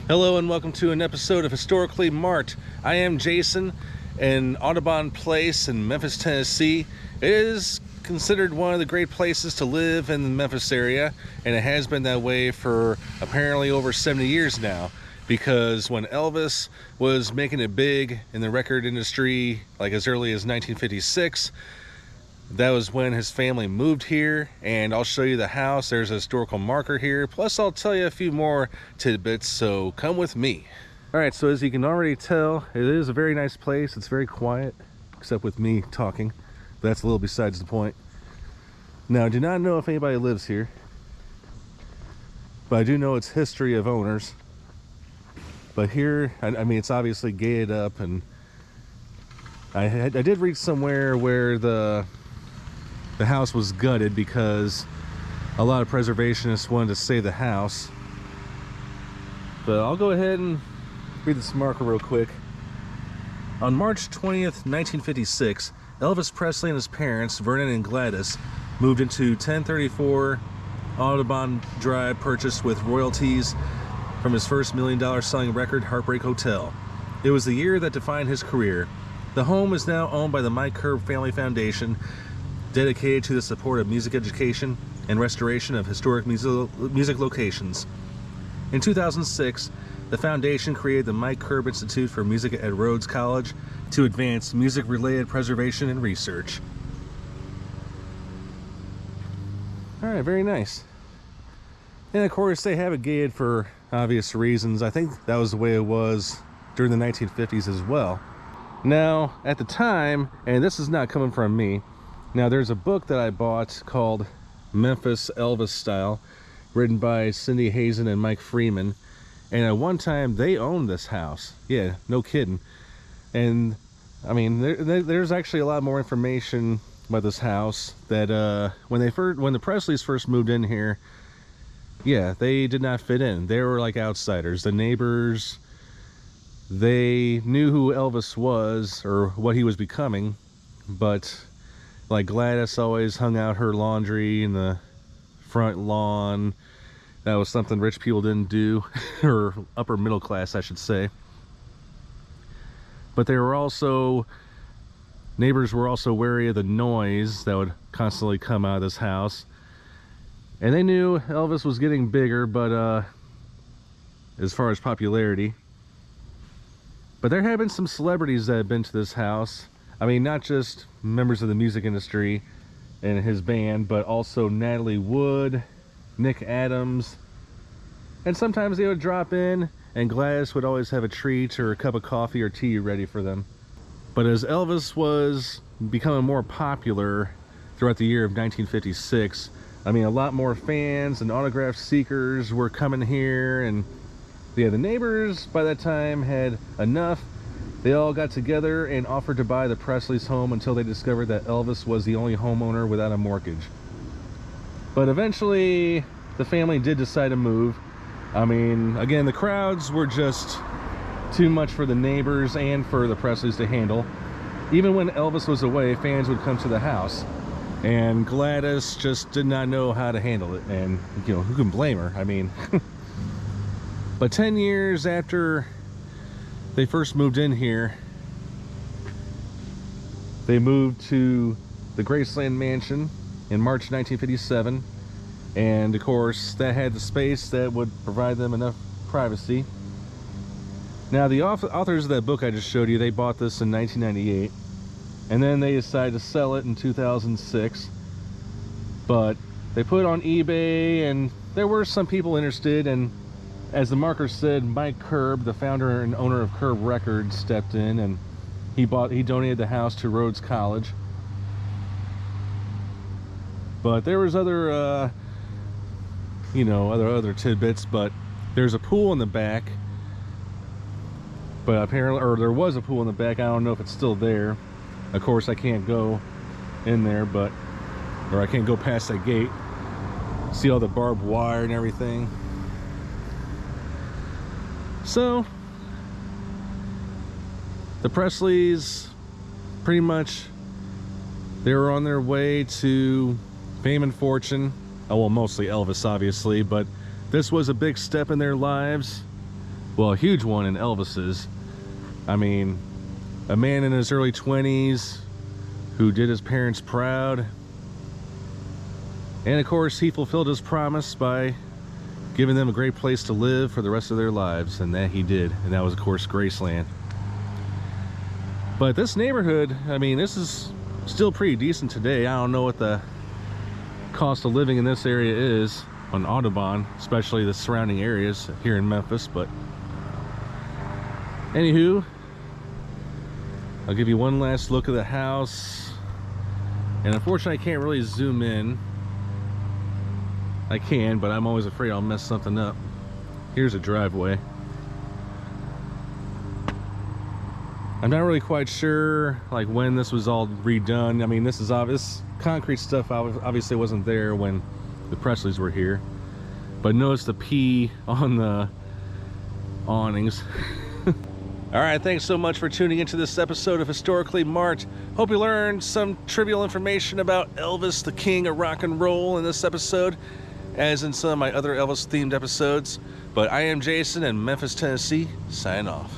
Hello and welcome to an episode of Historically Marked. I am Jason, in Audubon Place in Memphis, Tennessee. It is considered one of the great places to live in the Memphis area, and it has been that way for apparently over 70 years now, because when Elvis was making it big in the record industry, like as early as 1956, that was when his family moved here, and I'll show you the house. There's a historical marker here, plus I'll tell you a few more tidbits, so come with me. Alright, so as you can already tell, it is a very nice place. It's very quiet, except with me talking, but that's a little besides the point. Now, I do not know if anybody lives here, but I do know its history of owners. But here, I mean, it's obviously gated up, and I did read somewhere where the house was gutted because a lot of preservationists wanted to save the house. But I'll go ahead and read this marker real quick. On March 20th, 1956, Elvis Presley and his parents, Vernon and Gladys, moved into 1034 Audubon Drive, purchased with royalties from his first $1 million selling record, Heartbreak Hotel. It was the year that defined his career. The home is now owned by the Mike Curb Family Foundation, dedicated to the support of music education and restoration of historic music locations. In 2006, the foundation created the Mike Curb Institute for Music at Rhodes College to advance music-related preservation and research. Alright, very nice. And of course, they have it gated for obvious reasons. I think that was the way it was during the 1950s as well. Now, at the time, and this is not coming from me, now there's a book that I bought called Memphis Elvis Style, written by Cindy Hazen and Mike Freeman, and at one time they owned this house. Yeah, no kidding. And I mean, there's actually a lot more information about this house. That when the Presleys first moved in here, yeah, they did not fit in. They were like outsiders. The neighbors, they knew who Elvis was or what he was becoming, but like Gladys always hung out her laundry in the front lawn. That was something rich people didn't do, or upper middle class, I should say. But neighbors were also wary of the noise that would constantly come out of this house. And they knew Elvis was getting bigger, but as far as popularity. But there have been some celebrities that have been to this house. I mean, not just members of the music industry and his band, but also Natalie Wood, Nick Adams, and sometimes they would drop in, and Gladys would always have a treat or a cup of coffee or tea ready for them. But as Elvis was becoming more popular throughout the year of 1956, I mean, a lot more fans and autograph seekers were coming here, and yeah, the neighbors by that time had enough. They all got together and offered to buy the Presleys' home until they discovered that Elvis was the only homeowner without a mortgage. But eventually, the family did decide to move. I mean, again, the crowds were just too much for the neighbors and for the Presleys to handle. Even when Elvis was away, fans would come to the house. And Gladys just did not know how to handle it. And, you know, who can blame her? I mean, but 10 years after they first moved in here, they moved to the Graceland mansion in March 1957, and of course that had the space that would provide them enough privacy. Now, the authors of that book I just showed you, they bought this in 1998, and then they decided to sell it in 2006, but they put it on eBay, and there were some people interested, and as the marker said, Mike Curb, the founder and owner of Curb Records, stepped in, and he donated the house to Rhodes College. But there was other other tidbits. But there's a pool in the back, but apparently, or there was a pool in the back. I don't know if it's still there. Of course, I can't go in there, or I can't go past that gate. See all the barbed wire and everything. So, the Presleys, pretty much, they were on their way to fame and fortune. Oh, well, mostly Elvis, obviously, but this was a big step in their lives. Well, a huge one in Elvis's. I mean, a man in his early 20s who did his parents proud. And of course, he fulfilled his promise by giving them a great place to live for the rest of their lives, and that he did. And that was, of course, Graceland. But this neighborhood, I mean, this is still pretty decent today. I don't know what the cost of living in this area is on Audubon, especially the surrounding areas here in Memphis, but anywho, I'll give you one last look at the house. And unfortunately, I can't really zoom in. I can, but I'm always afraid I'll mess something up. Here's a driveway. I'm not really quite sure like when this was all redone. I mean, this is obvious. Concrete stuff obviously wasn't there when the Presleys were here. But notice the P on the awnings. Alright, thanks so much for tuning into this episode of Historically Marked. Hope you learned some trivial information about Elvis, the king of rock and roll, in this episode, as in some of my other Elvis-themed episodes. But I am Jason in Memphis, Tennessee, signing off.